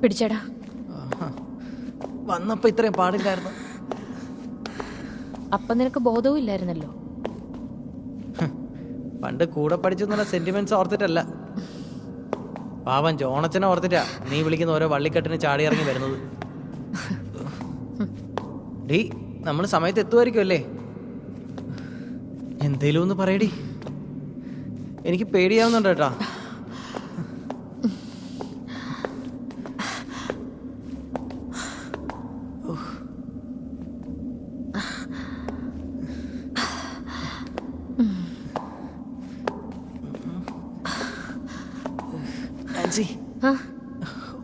പിടിച്ചടാ. വന്നപ്പോ ഇത്രയും പാടില്ലായിരുന്നു. അപ്പം നിനക്ക് ബോധവും ഇല്ലായിരുന്നല്ലോ. പണ്ട് കൂടെ പഠിച്ചെന്നുള്ള സെന്റിമെന്റ്സ് ഓർത്തിട്ടല്ല, പാവൻ ജോണച്ചനെ ഓർത്തിട്ടാ നീ വിളിക്കുന്ന ഓരോ വള്ളിക്കെട്ടിന് ചാടി ഇറങ്ങി വരുന്നത്. ഡീ, നമ്മൾ സമയത്ത് എത്തുമായിരിക്കും അല്ലേ? എന്തേലും ഒന്ന് പറയടി, എനിക്ക് പേടിയാവുന്നുണ്ട് കേട്ടാ.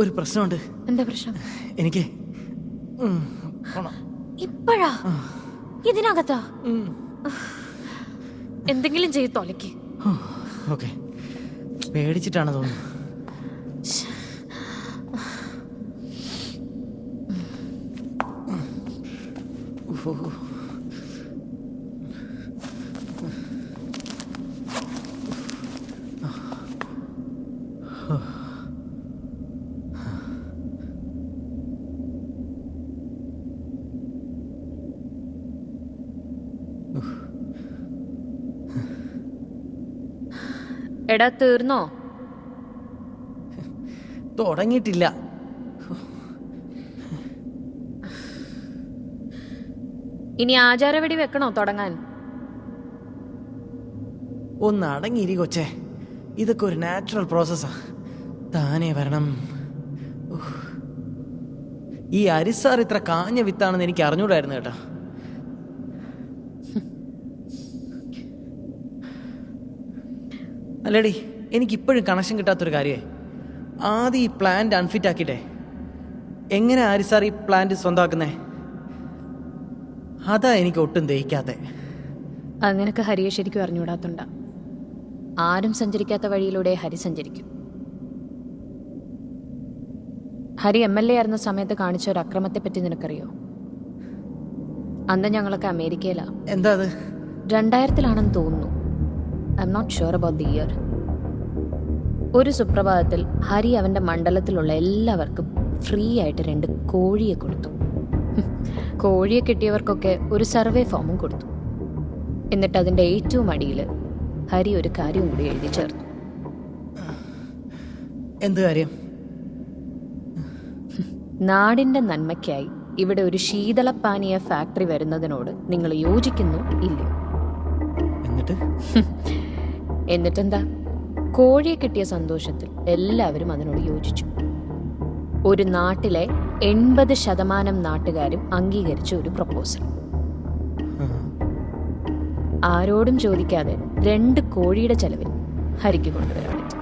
ഒരു പ്രശ്നമുണ്ട്. എന്താ പ്രശ്നം? എനിക്ക് ഇപ്പഴാ? ഇതിനകത്താ? എന്തെങ്കിലും ചെയ്ത് തൊലക്ക്. ഓക്കെ, പേടിച്ചിട്ടാണ് തോന്നുന്നു. എടാ, തീർന്നോ? തുടങ്ങിയിട്ടില്ല. ഇനി ആചാരവെടി വെക്കണോ തുടങ്ങാൻ? ഒന്ന് അടങ്ങിയിരി കൊച്ചേ, ഇതൊക്കെ ഒരു നാച്ചുറൽ പ്രോസസ്സാ, താനേ വരണം. ഈ അരിസാർ ഇത്ര കാഞ്ഞ വിത്താണെന്ന് എനിക്ക് അറിഞ്ഞൂടായിരുന്നു കേട്ടാ. അല്ലേടി, എനിക്കിപ്പോഴും കണക്ഷൻ കിട്ടാത്തൊരു കാര്യമേ, ആദ്യം ഈ പ്ലാന്റ് അൺഫിറ്റ് ആക്കിയിട്ടെ എങ്ങനെ ആരിസാർ ഈ പ്ലാന്റ് സ്വന്തമാക്കുന്നേ? അതാ എനിക്ക് ഒട്ടും ദഹിക്കാത്തെ. അങ്ങനൊക്കെ ഹരിയെ ശരിക്കും അറിഞ്ഞൂടാത്തുണ്ട. ആരും സഞ്ചരിക്കാത്ത വഴിയിലൂടെ ഹരി സഞ്ചരിക്കും. ഹരി MLA ആയിരുന്ന സമയത്ത് കാണിച്ച ഒരു അക്രമത്തെ പറ്റി നിനക്കറിയോ? അന്ന് ഞങ്ങളൊക്കെ അമേരിക്കയിലാ. എന്താ അത്? 2000-ലാണെന്ന് തോന്നുന്നു. I am not sure about the year. ഒരു സുപ്രഭാതത്തിൽ ഹരി അവന്റെ മണ്ഡലത്തിലുള്ള എല്ലാവർക്കും ഫ്രീ ആയിട്ട് 2 കോഴിയെ കൊടുത്തു. കോഴിയെ കിട്ടിയവർക്കൊക്കെ ഒരു സർവേ ഫോമും കൊടുത്തു. എന്നിട്ട് അതിന്റെ ഏറ്റവും അടിയിൽ ഹരി ഒരു കാര്യം കൂടി എഴുതി ചേർത്തു. എന്ത് കാര്യം? നാടിന്റെ നന്മയ്ക്കായി ഇവിടെ ഒരു ശീതളപാനീയ ഫാക്ടറി വരുന്നതിനോട് നിങ്ങൾ യോജിക്കുന്നു ഇല്ലേ? എന്നിട്ടെന്താ, കോഴിയെ കിട്ടിയ സന്തോഷത്തിൽ എല്ലാവരും അതിനോട് യോജിച്ചു. ഒരു നാട്ടിലെ 80% നാട്ടുകാരും അംഗീകരിച്ച ഒരു പ്രപ്പോസൽ. ആരോടും ചോദിക്കാതെ 2 കോഴിയുടെ ചെലവിൽ ഹരിക്ക് കൊണ്ടുവരാൻ പറ്റി.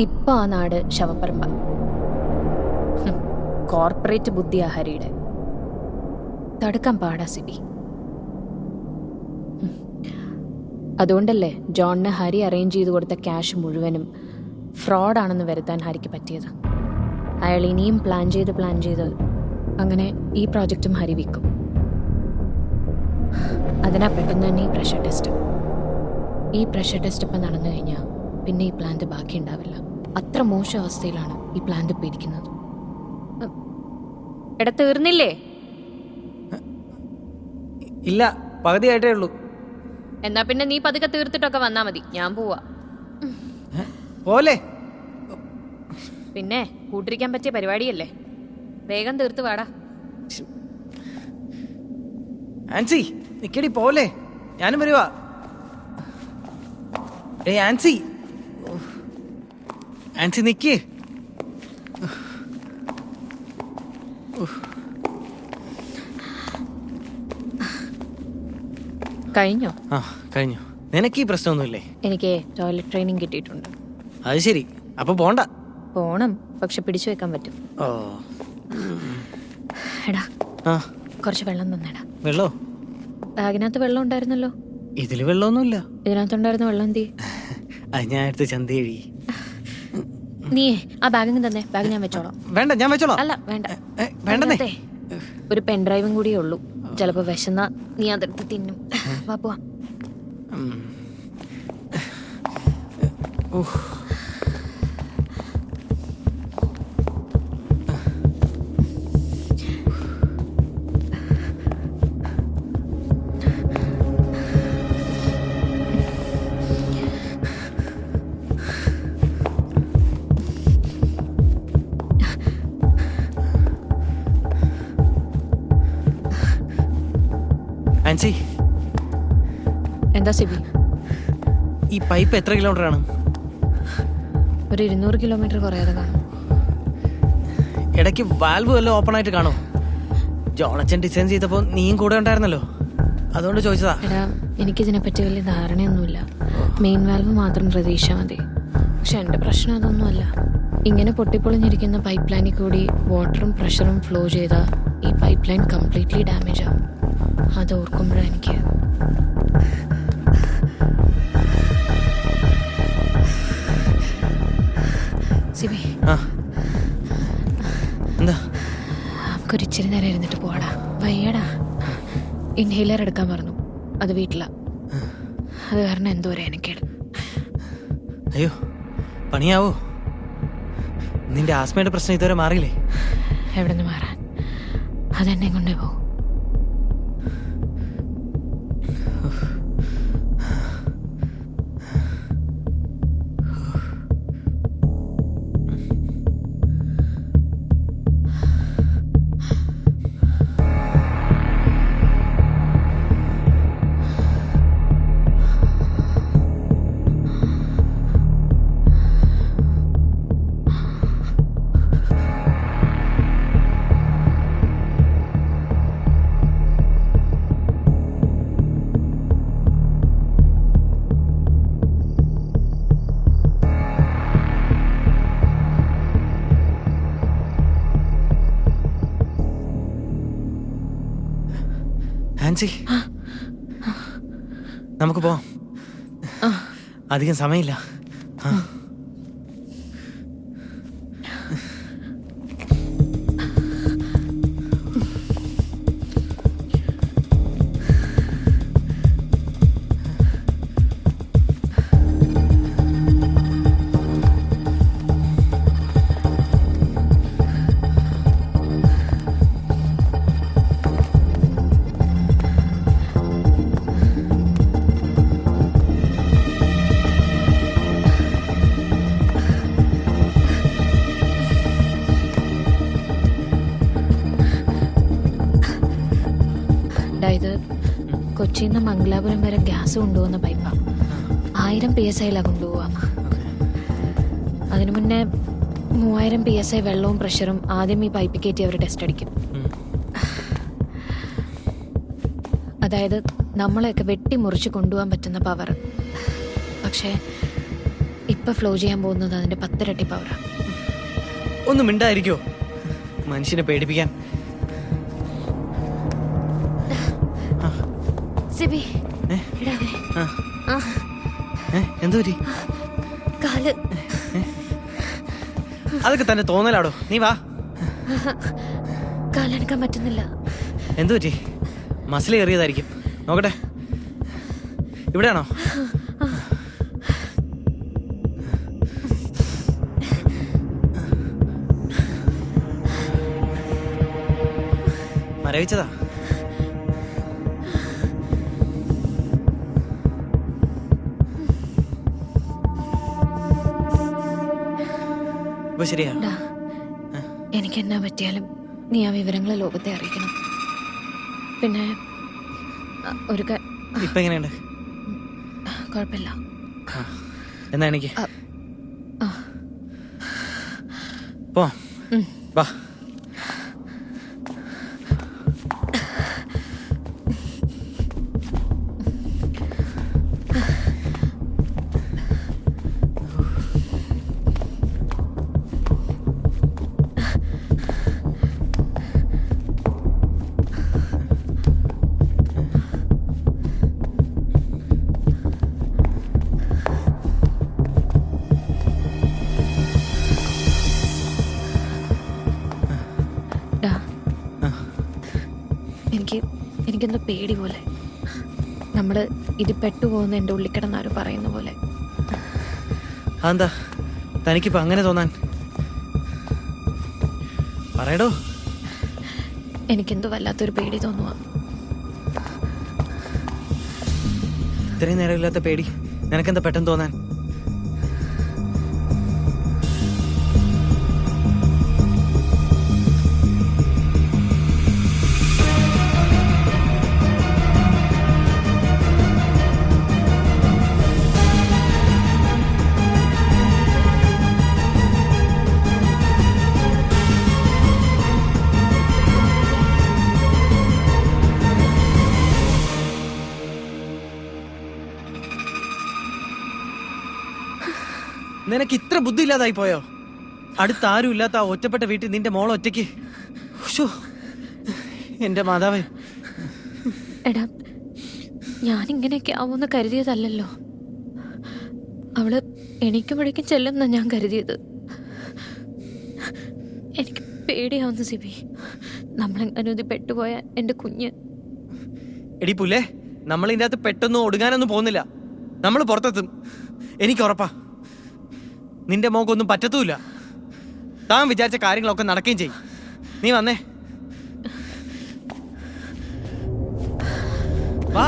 ഇപ്പൊ ആ നാട് ശവപ്പറമ്പ. കോർപ്പറേറ്റ് ബുദ്ധിയാ ഹരിയുടെ. തടുക്കാൻ പാടാ സിബി. അതുകൊണ്ടല്ലേ ജോണിന് ഹരി അറേഞ്ച് ചെയ്ത് കൊടുത്ത ക്യാഷ് മുഴുവനും ഫ്രോഡാണെന്ന് വരുത്താൻ ഹരിക്ക് പറ്റിയത്. അയാൾ ഇനിയും പ്ലാൻ ചെയ്ത് അങ്ങനെ ഈ പ്രോജക്റ്റും ഹരി വിൽക്കും. അതിനാ പെട്ടെന്ന് തന്നെ ഈ പ്രഷർ ടെസ്റ്റ് ഇപ്പം നടന്നു കഴിഞ്ഞാൽ പിന്നെ ഈ പ്ലാന്റ് ബാക്കി ഉണ്ടാവില്ല. അത്ര മോശം അവസ്ഥയിലാണ് ഈ പ്ലാന്റ് ഇപ്പം ഇരിക്കുന്നത്. എടാ, തീർന്നില്ലേ? ഇല്ല, പകുതിയായിട്ടേ ഉള്ളൂ. എന്നാ പിന്നെ നീ പതുക്കെ തീർത്തിട്ടൊക്കെ വന്നാ മതി, ഞാൻ പോവാ. പോലെ പിന്നെ കൂട്ടിരിക്കാൻ പറ്റിയ പരിപാടിയല്ലേ, വേഗം തീർത്ത് വാടാ. ആൻസി നിക്കടി, പോലെ ഞാനും വരുവാ. ആൻസി നിക്ക്. കഴിഞ്ഞോ? ആ, കഴിഞ്ഞു. നിനക്ക് ഈ പ്രശ്നമൊന്നുമില്ലേ? എനിക്ക് ടോയ്ലറ്റ് ട്രെയിനിങ് കിട്ടിയിട്ടുണ്ട്. അത് ശരി, അപ്പൊ പോണ്ട. പോണം, പക്ഷെ പിടിച്ചു വെക്കാൻ പറ്റും. ഓ, എടാ, കുറച്ച് വെള്ളം തന്നേടാ. വെള്ളോ? ബാഗിനകത്ത് വെള്ളം ഉണ്ടായിരുന്നല്ലോ. ഇതില് വെള്ളമൊന്നുമില്ല. ഇതിനകത്തുണ്ടായിരുന്ന വെള്ളം എന്തി? അത് ഞാൻ എടുത്ത് ചന്തി കഴി. നീ ആ ബാഗിന് തന്നെ, ബാഗ് ഞാൻ വെച്ചോളാം. വേണ്ട, ഞാൻ വെച്ചോളാം. അല്ല, വേണ്ട. വേണ്ടേ, ഒരു പെൻഡ്രൈവും കൂടിയേ ഉള്ളൂ. ചിലപ്പോ വിശന്ന നീ അതെടുത്ത് തിന്നും. വാ പോവാം. ആൻസി, എന്താ സിബി? ഈ പൈപ്പ് എത്ര കിലോമീറ്റർ ആണ്? ഒരു 200 കിലോമീറ്റർ കുറയാതെ കാണും. ഇടയ്ക്ക് വാൽവ് വല്ലതും ഓപ്പൺ ആയിട്ട് കാണോ? ജോണച്ചൻ ഡിസൈൻ ചെയ്തപ്പോൾ നീയും കൂടെ ഉണ്ടായിരുന്നല്ലോ, അതുകൊണ്ട് ചോദിച്ചതാ. എടാ, എനിക്കിതിനെപ്പറ്റി വലിയ ധാരണയൊന്നുമില്ല. മെയിൻ വാൽവ് മാത്രം പ്രതീക്ഷ മതി. പക്ഷെ എൻ്റെ പ്രശ്നം അതൊന്നുമല്ല. ഇങ്ങനെ പൊട്ടിപ്പൊളിഞ്ഞിരിക്കുന്ന പൈപ്പ് ലൈനിൽ കൂടി വാട്ടറും പ്രഷറും ഫ്ലോ ചെയ്താൽ ഈ പൈപ്പ് ലൈൻ കംപ്ലീറ്റ്ലി ഡാമേജ് ആവും. അത് ഓർക്കുമ്പോഴാണ് എനിക്ക് സിബി, എന്താ? നമുക്കൊരു ഇച്ചിരി നേരം ഇരുന്നിട്ട് പോടാ. വയ്യടാ. ഇൻഹേലർ എടുക്കാൻ പറഞ്ഞു, അത് വീട്ടിലാ. അത് കാരണം എന്തോരം എനിക്കേട്. അയ്യോ, പണിയാവോ? നിന്റെ ആസ്മയുടെ പ്രശ്നം ഇതുവരെ മാറിയില്ലേ? എവിടെ നിന്ന് മാറാൻ? അതെന്നെ കൊണ്ടേ പോകും. ആൻസി, നമുക്ക് പോവാം. അധികം സമയമില്ല. ഇത് കൊച്ചിയിൽ നിന്ന് മംഗലാപുരം വരെ ഗ്യാസ് കൊണ്ടുപോകുന്ന പൈപ്പാണ്. 1000 PSI കൊണ്ടുപോവാ. അതിനു മുന്നേ 3000 PSI വെള്ളവും പ്രഷറും ആദ്യം ഈ പൈപ്പിൽ കയറ്റി അവർ ടെസ്റ്റ് അടിക്കും. അതായത് നമ്മളെയൊക്കെ വെട്ടി മുറിച്ച് കൊണ്ടുപോകാൻ പറ്റുന്ന പവർ. പക്ഷേ ഇപ്പൊ ഫ്ലോ ചെയ്യാൻ പോകുന്നത് അതിന്റെ 10 ഇരട്ടി പവറാണ്. ഒന്നും മിണ്ടായിരിക്കോ, മനുഷ്യനെ പേടിപ്പിക്കാൻ. സിബി, എന്തു പറ്റി? കാല്. അതൊക്കെ തന്നെ തോന്നലാടോ, നീ വാ. കാലെടുക്കാൻ പറ്റുന്നില്ല. എന്തു പറ്റി? മസിൽ കയറിയതായിരിക്കും. നോക്കട്ടെ, ഇവിടെയാണോ? മരവിച്ചതാ. ശരിയാ. എനിക്ക് എന്നാ പറ്റിയാലും നീ ആ വിവരങ്ങളെ ലോകത്തെ അറിയിക്കണം. പിന്നെ ഒരു ഇപ്പൊ എങ്ങനെയുണ്ട്? കുഴപ്പമില്ല. എന്നാ എനിക്ക് പോ. വാ. എനിക്കെന്തോ പേടി പോലെ. നമ്മള് ഇത് പെട്ടുപോകുന്ന എൻ്റെ ഉള്ളിൽ കിടന്നാരും പറയുന്ന പോലെ. എന്താ തനിക്കിപ്പോ അങ്ങനെ തോന്നാൻ? പറയടോ. എനിക്കെന്തോ വല്ലാത്തൊരു പേടി തോന്നുക. ഇത്രയും നേരമില്ലാത്ത പേടി നിനക്കെന്താ പെട്ടെന്ന് തോന്നാൻ? നിനക്ക് ഇത്ര ബുദ്ധി ഇല്ലാതായി പോയോ? അടുത്ത് ആരും ഇല്ലാത്ത ആ ഒറ്റപ്പെട്ട വീട്ടിൽ നിന്റെ മോൾ ഒറ്റയ്ക്ക്. ശ്ശോ, എന്റെ മാതാവേ. എടാ, ഞാനിങ്ങനെയൊക്കെ ആവുമെന്ന് കരുതിയതല്ലല്ലോ. അവള് എണീക്കുമ്പോഴേക്കും ചെല്ലുന്ന ഞാൻ കരുതിയത്. എനിക്ക് പേടിയാവുന്നു സിബി. നമ്മളെങ്ങനെ ഇത് പെട്ടുപോയ എൻ്റെ കുഞ്ഞ്. എടി പുല്ലേ, നമ്മൾ ഇതിൻ്റെ അകത്ത് പെട്ടെന്ന് ഒടുങ്ങാനൊന്നും പോകുന്നില്ല. നമ്മൾ പുറത്തെത്തും, എനിക്ക് ഉറപ്പാ. നിന്റെ മോക്കൊന്നും പറ്റത്തുമില്ല. താൻ വിചാരിച്ച കാര്യങ്ങളൊക്കെ നടക്കുകയും ചെയ്യും. നീ വന്നേ, വാ.